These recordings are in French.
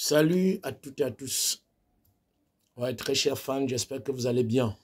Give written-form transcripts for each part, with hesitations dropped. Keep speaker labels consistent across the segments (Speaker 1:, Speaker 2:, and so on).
Speaker 1: Salut à toutes et à tous. Ouais, très chers fans, j'espère que vous allez bien.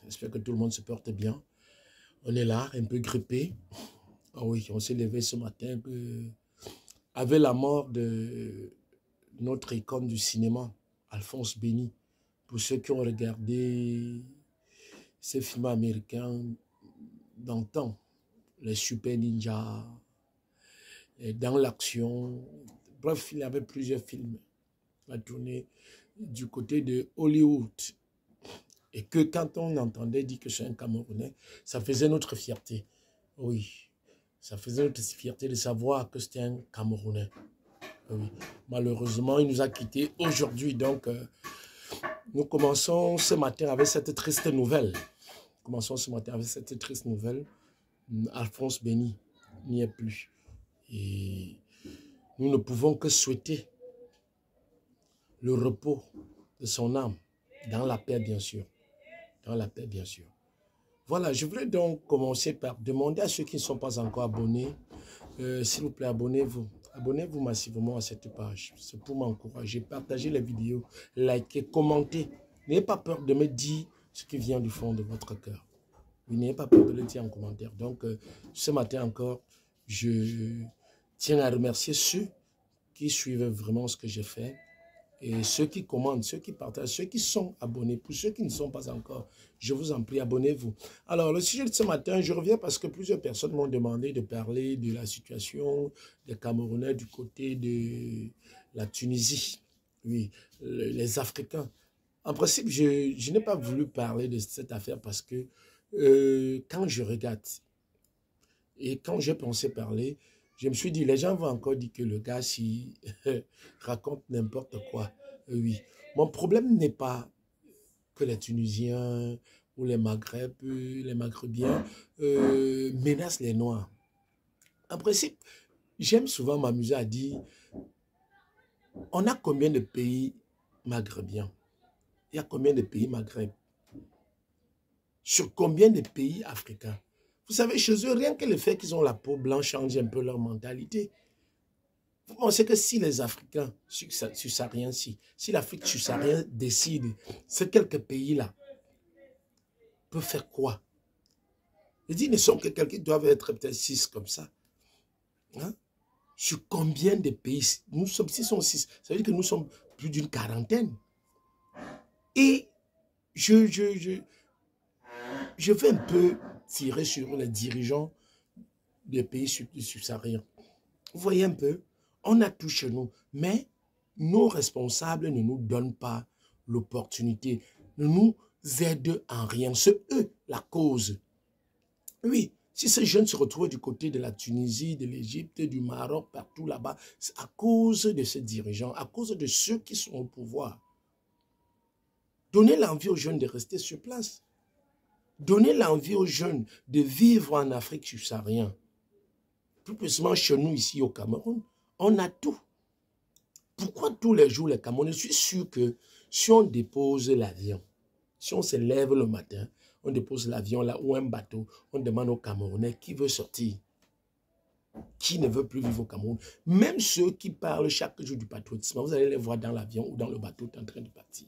Speaker 1: J'espère que tout le monde se porte bien. On est là, un peu grippé. Ah oui, on s'est levé ce matin avec la mort de notre icône du cinéma, Alphonse Béni. Pour ceux qui ont regardé ces films américains d'antan, les Super Ninja, et Dans l'action. Bref, il y avait plusieurs films à tourner du côté de Hollywood. Et que quand on entendait dire que c'est un Camerounais, ça faisait notre fierté. Oui, ça faisait notre fierté de savoir que c'était un Camerounais. Oui. Malheureusement, il nous a quittés aujourd'hui. Donc, nous commençons ce matin avec cette triste nouvelle. Commençons ce matin avec cette triste nouvelle. Alphonse Béni n'y est plus. Et nous ne pouvons que souhaiter le repos de son âme, dans la paix bien sûr. Dans la paix bien sûr. Voilà, je voulais donc commencer par demander à ceux qui ne sont pas encore abonnés, s'il vous plaît, abonnez-vous. Abonnez-vous massivement à cette page. C'est pour m'encourager. Partagez les vidéos, likez, commentez. N'ayez pas peur de me dire ce qui vient du fond de votre cœur. N'ayez pas peur de le dire en commentaire. Donc, ce matin encore, je tiens à remercier ceux qui suivent vraiment ce que j'ai fait. Et ceux qui commandent, ceux qui partagent, ceux qui sont abonnés, pour ceux qui ne sont pas encore, je vous en prie, abonnez-vous. Alors, le sujet de ce matin, je reviens parce que plusieurs personnes m'ont demandé de parler de la situation des Camerounais du côté de la Tunisie. Oui, les Africains. En principe, je n'ai pas voulu parler de cette affaire parce que quand je regarde et quand j'ai pensé parler, je me suis dit, les gens vont encore dire que le gars, s'il raconte n'importe quoi. Oui. Mon problème n'est pas que les Tunisiens ou les Maghrébiens menacent les Noirs. En principe, j'aime souvent m'amuser à dire, on a combien de pays maghrébiens? Il y a combien de pays maghreb? Sur combien de pays africains? Vous savez, chez eux, rien que le fait qu'ils ont la peau blanche change un peu leur mentalité. Vous pensez que si les Africains subsahariens, si l'Afrique subsaharienne décide, ces quelques pays-là peuvent faire quoi? Je dis, ils ne sont que quelques, ils doivent être peut-être 6 comme ça. Hein? Sur combien de pays? Nous sommes 6, sont 6. Ça veut dire que nous sommes plus d'une quarantaine. Et je vais un peu tirer sur les dirigeants des pays subsahariens. Vous voyez un peu, on a tout chez nous, mais nos responsables ne nous donnent pas l'opportunité, ne nous aident en rien. C'est eux la cause. Oui, si ces jeunes se retrouvent du côté de la Tunisie, de l'Égypte, du Maroc, partout là-bas, c'est à cause de ces dirigeants, à cause de ceux qui sont au pouvoir. Donnez l'envie aux jeunes de rester sur place. Donnez l'envie aux jeunes de vivre en Afrique subsaharienne. Plus précisément chez nous, ici au Cameroun, on a tout. Pourquoi tous les jours les Camerounais? Je suis sûr que si on dépose l'avion, si on se lève le matin, on dépose l'avion là ou un bateau, on demande aux Camerounais qui veut sortir, qui ne veut plus vivre au Cameroun. Même ceux qui parlent chaque jour du patriotisme, vous allez les voir dans l'avion ou dans le bateau en train de partir.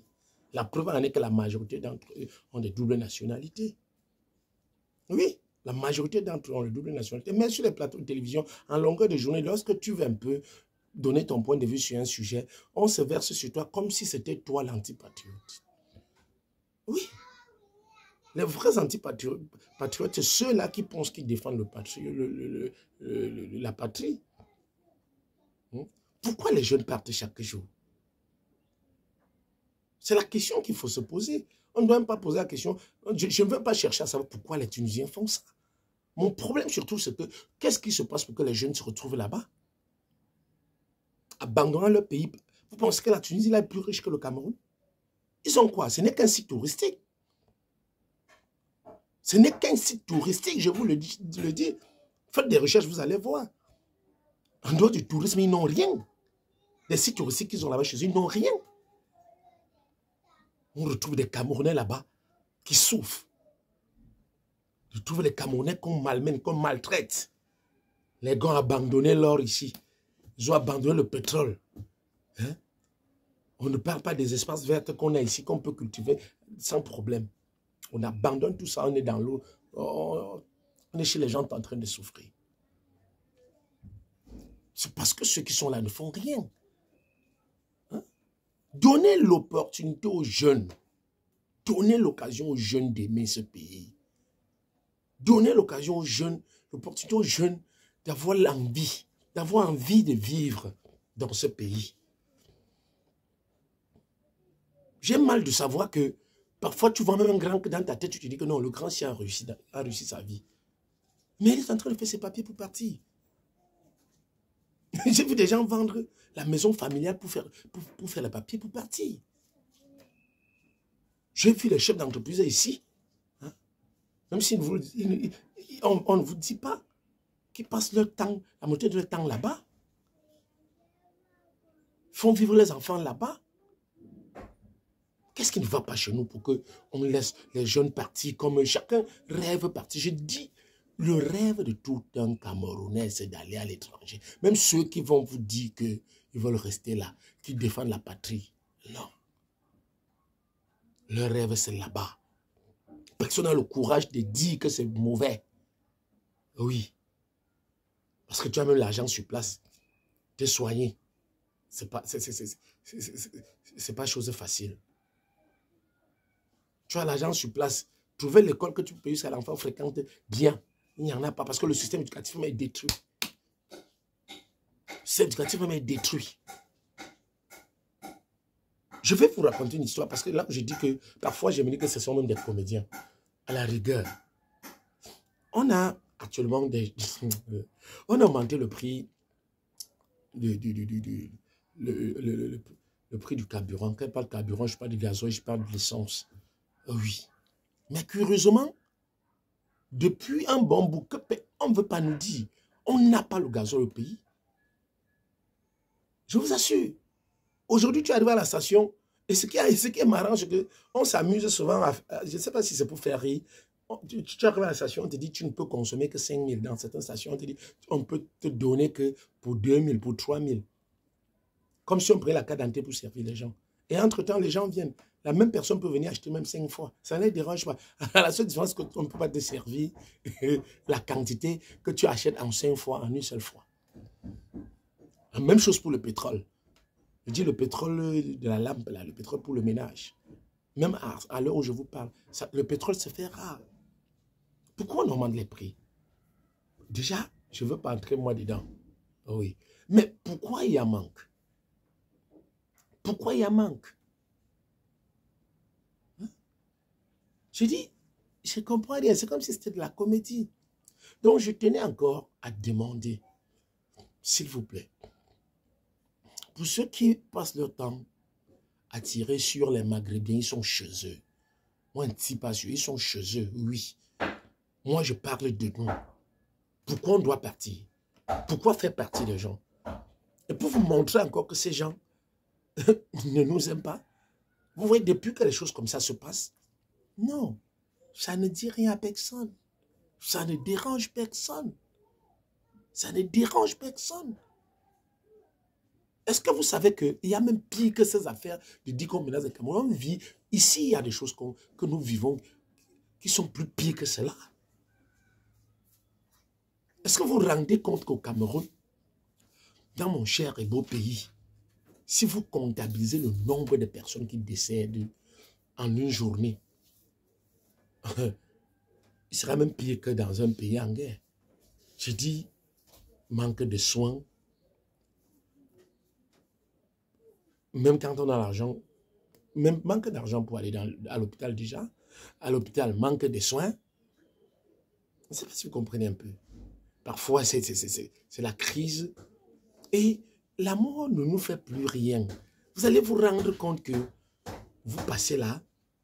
Speaker 1: La preuve en est que la majorité d'entre eux ont des doubles nationalités. Oui. La majorité d'entre eux ont le double nationalité. Mais sur les plateaux de télévision, en longueur de journée, lorsque tu veux un peu donner ton point de vue sur un sujet, on se verse sur toi comme si c'était toi l'antipatriote. Oui. Les vrais antipatriotes, c'est ceux-là qui pensent qu'ils défendent la patrie. Pourquoi les jeunes partent chaque jour? C'est la question qu'il faut se poser. On ne doit même pas poser la question. Je ne veux pas chercher à savoir pourquoi les Tunisiens font ça. Mon problème surtout, c'est que qu'est-ce qui se passe pour que les jeunes se retrouvent là-bas? Abandonnant leur pays. Vous pensez que la Tunisie là, est plus riche que le Cameroun? Ils ont quoi? Ce n'est qu'un site touristique. Ce n'est qu'un site touristique, je vous le dis. Faites des recherches, vous allez voir. En dehors du tourisme, ils n'ont rien. Les sites touristiques qu'ils ont là-bas chez eux, ils n'ont rien. On retrouve des Camerounais là-bas qui souffrent. Je trouve les Camerounais qu'on malmène, qu'on maltraite. Les gars ont abandonné l'or ici. Ils ont abandonné le pétrole. Hein? On ne parle pas des espaces verts qu'on a ici, qu'on peut cultiver sans problème. On abandonne tout ça, on est dans l'eau. On est chez les gens en train de souffrir. C'est parce que ceux qui sont là ne font rien. Hein? Donnez l'opportunité aux jeunes. Donnez l'occasion aux jeunes d'aimer ce pays. Donnez l'occasion aux jeunes, l'opportunité aux jeunes d'avoir l'envie, d'avoir envie de vivre dans ce pays. J'ai mal de savoir que parfois tu vois même un grand que dans ta tête, tu te dis que non, le grand chien a réussi sa vie. Mais il est en train de faire ses papiers pour partir. J'ai vu des gens vendre la maison familiale pour faire les papiers pour partir. J'ai vu les chefs d'entreprise ici. Hein? Même si on ne vous dit pas qu'ils passent leur temps, la moitié de leur temps là-bas. Font vivre les enfants là-bas. Qu'est-ce qui ne va pas chez nous pour qu'on laisse les jeunes partir comme chacun rêve partir? Je dis, le rêve de tout un Camerounais, c'est d'aller à l'étranger. Même ceux qui vont vous dire qu'ils veulent rester là, qui défendent la patrie. Non. Leur rêve, c'est là-bas. Personne n'a le courage de dire que c'est mauvais. Oui. Parce que tu as même l'argent sur place. T'es soigné. C'est pas chose facile. Tu as l'argent sur place. Trouver l'école que tu peux payer jusqu'à l'enfant fréquente bien. Il n'y en a pas parce que le système éducatif est détruit. Le système éducatif est détruit. Je vais vous raconter une histoire parce que là, je dis que parfois, je me dis que ce sont même des comédiens. À la rigueur. On a actuellement on a augmenté le prix le prix du carburant. Quand je parle de carburant, je parle du gasoil, je parle de l'essence. Oui. Mais curieusement, depuis un bon bout, on ne veut pas nous dire, on n'a pas le gasoil au pays. Je vous assure. Aujourd'hui, tu arrives à la station, et ce qui est marrant, c'est qu'on s'amuse souvent, je ne sais pas si c'est pour faire rire, tu arrives à la station, on te dit, tu ne peux consommer que 5 000. Dans certaines stations, on te dit, on peut te donner que pour 2 000, pour 3 000. Comme si on prenait la carte d'identité pour servir les gens. Et entre-temps, les gens viennent. La même personne peut venir acheter même 5 fois. Ça ne les dérange pas. La seule différence, c'est qu'on ne peut pas te servir la quantité que tu achètes en 5 fois, en une seule fois. La même chose pour le pétrole. Je dis le pétrole de la lampe, là, le pétrole pour le ménage. Même à l'heure où je vous parle, le pétrole se fait rare. Pourquoi on augmente les prix? Déjà, je ne veux pas entrer moi dedans. Oui. Mais pourquoi il y a manque? Pourquoi il y a manque? Hein? Je dis, je ne comprends rien. C'est comme si c'était de la comédie. Donc, je tenais encore à demander, s'il vous plaît, pour ceux qui passent leur temps à tirer sur les Maghrébins, ils sont chez eux. Moi, un petit pas sur eux, ils sont chez eux, oui. Moi, je parle de nous. Pourquoi on doit partir? Pourquoi faire partie des gens? Et pour vous montrer encore que ces gens ne nous aiment pas. Vous voyez, depuis que les choses comme ça se passent, non, ça ne dit rien à personne. Ça ne dérange personne. Ça ne dérange personne. Est-ce que vous savez qu'il y a même pire que ces affaires de dire qu'on menace le Cameroun? On vit, ici, il y a des choses que nous vivons qui sont plus pires que cela. Est-ce que vous vous rendez compte qu'au Cameroun, dans mon cher et beau pays, si vous comptabilisez le nombre de personnes qui décèdent en une journée, il sera même pire que dans un pays en guerre. Je dis, manque de soins. Même quand on a l'argent, même manque d'argent pour aller à l'hôpital déjà. À l'hôpital, manque de soins. Je ne sais pas si vous comprenez un peu. Parfois, c'est la crise. Et la mort ne nous fait plus rien. Vous allez vous rendre compte que vous passez là,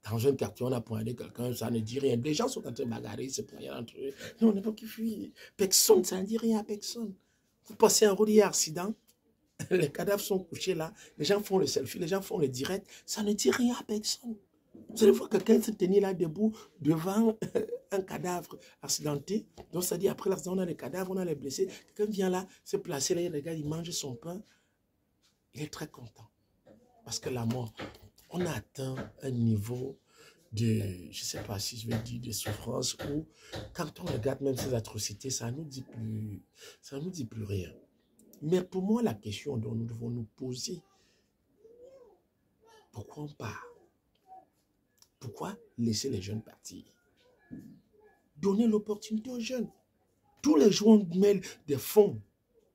Speaker 1: dans un quartier, on a pointé quelqu'un, ça ne dit rien. Les gens sont en train de bagarrer, se poigner entre eux. Non, on n'a pas qui fuit. Personne, ça ne dit rien à personne. Vous passez en route, il y a accident. Les cadavres sont couchés là. Les gens font le selfie, les gens font le direct. Ça ne dit rien à personne. Vous allez voir quelqu'un se tenir là debout devant un cadavre accidenté. Donc, ça dit, après l'accident, on a les cadavres, on a les blessés. Quelqu'un vient là, se placer là, il regarde, il mange son pain. Il est très content. Parce que la mort, on a atteint un niveau de, je ne sais pas si je vais dire de souffrance, où quand on regarde même ces atrocités, ça ne nous dit plus rien. Mais pour moi, la question dont nous devons nous poser, pourquoi on part? Pourquoi laisser les jeunes partir? Donner l'opportunité aux jeunes. Tous les jours, on met des fonds.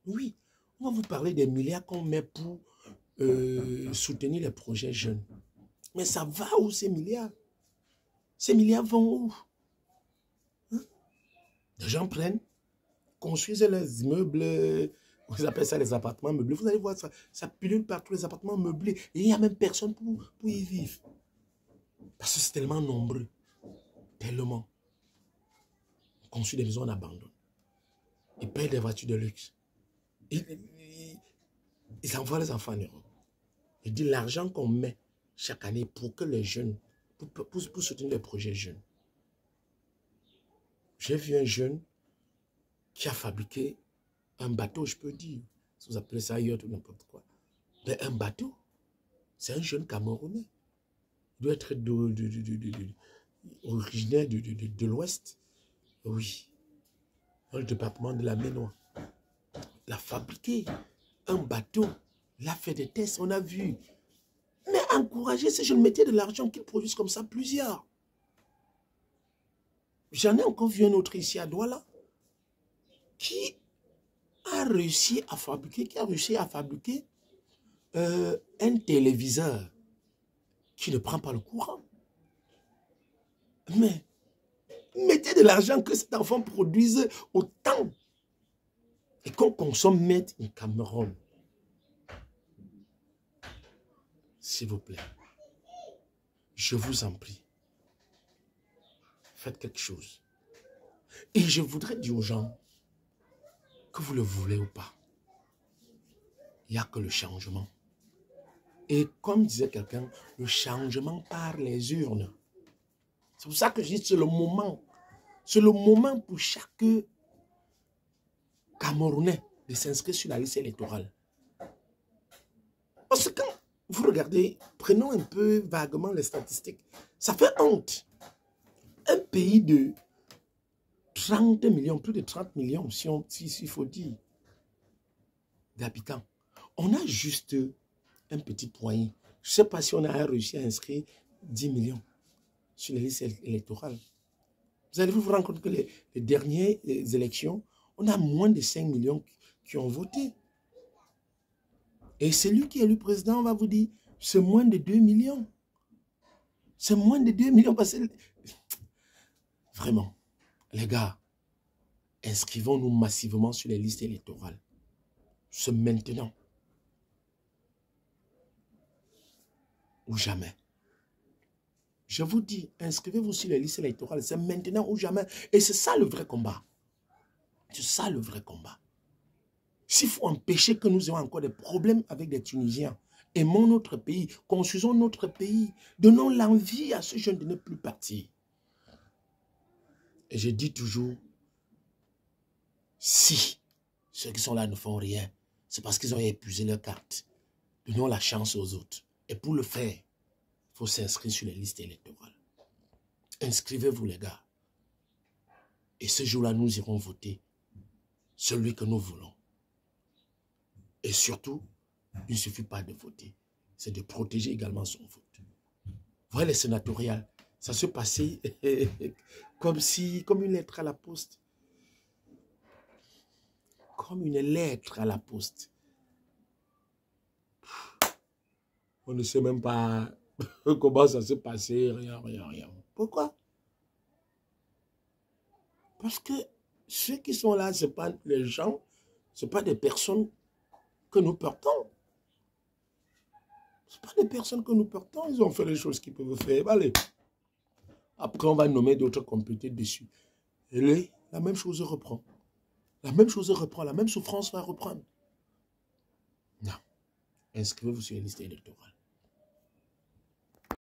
Speaker 1: Oui, on va vous parler des milliards qu'on met pour soutenir les projets jeunes. Mais ça va où ces milliards? Ces milliards vont où? Hein? Les gens prennent, construisent les immeubles, vous appelez ça les appartements meublés. Vous allez voir ça, ça pilule partout les appartements meublés. Et il n'y a même personne pour y vivre. Parce que c'est tellement nombreux. Tellement. On construit des maisons en abandon. Ils payent des voitures de luxe. Ils envoient les enfants en Europe. Ils disent l'argent qu'on met chaque année pour que les jeunes, pour soutenir les projets jeunes. J'ai vu un jeune qui a fabriqué un bateau, je peux dire. Si vous appelez ça yacht ou n'importe quoi. Mais un bateau, c'est un jeune Camerounais. Il doit être originaire de l'Ouest. Oui. Dans le département de la Ménois. Il a fabriqué un bateau. Il a fait des tests, on a vu. Mais encourager ces jeunes, mettez de l'argent qu'ils produisent comme ça, plusieurs. J'en ai encore vu un autre ici à Douala qui a réussi à fabriquer, un téléviseur qui ne prend pas le courant. Mais mettez de l'argent que cet enfant produise autant et qu'on consomme Made in Cameroun. S'il vous plaît, je vous en prie, faites quelque chose. Et je voudrais dire aux gens, que vous le voulez ou pas, il n'y a que le changement. Et comme disait quelqu'un, le changement par les urnes. C'est pour ça que je dis c'est le moment. C'est le moment pour chaque Camerounais de s'inscrire sur la liste électorale. Parce que quand vous regardez, prenons un peu vaguement les statistiques, ça fait honte. Un pays de 30 millions, plus de 30 millions, s'il faut dire, d'habitants. On a juste un petit poignet. Je ne sais pas si on a réussi à inscrire 10 millions sur les listes électorales. Vous allez vous rendre compte que les dernières élections, on a moins de 5 millions qui ont voté. Et celui qui est élu président, on va vous dire, c'est moins de 2 millions. C'est moins de 2 millions parce que... Vraiment, les gars, inscrivons-nous massivement sur les listes électorales. C'est maintenant. Ou jamais. Je vous dis, inscrivez-vous sur les listes électorales. C'est maintenant ou jamais. Et c'est ça le vrai combat. C'est ça le vrai combat. S'il faut empêcher que nous ayons encore des problèmes avec des Tunisiens, aimons notre pays, construisons notre pays, donnons l'envie à ceux jeunes de ne plus partir. Et je dis toujours, si ceux qui sont là ne font rien, c'est parce qu'ils ont épuisé leur carte. Donnons la chance aux autres. Et pour le faire, il faut s'inscrire sur les listes électorales. Inscrivez-vous les gars. Et ce jour-là, nous irons voter celui que nous voulons. Et surtout, il ne suffit pas de voter. C'est de protéger également son vote. Vous voyez les sénatoriales, ça se passait comme une lettre à la poste. Comme une lettre à la poste. On ne sait même pas comment ça s'est passé, rien. Pourquoi? Parce que ceux qui sont là, ce n'est pas les gens, ce n'est pas des personnes que nous portons. Ce ne sont pas des personnes que nous portons. Ils ont fait les choses qu'ils peuvent faire. Allez. Après, on va nommer d'autres complétés dessus. Et la même chose reprend. La même chose reprend. La même souffrance va reprendre. Non. Inscrivez-vous sur les listes électorales.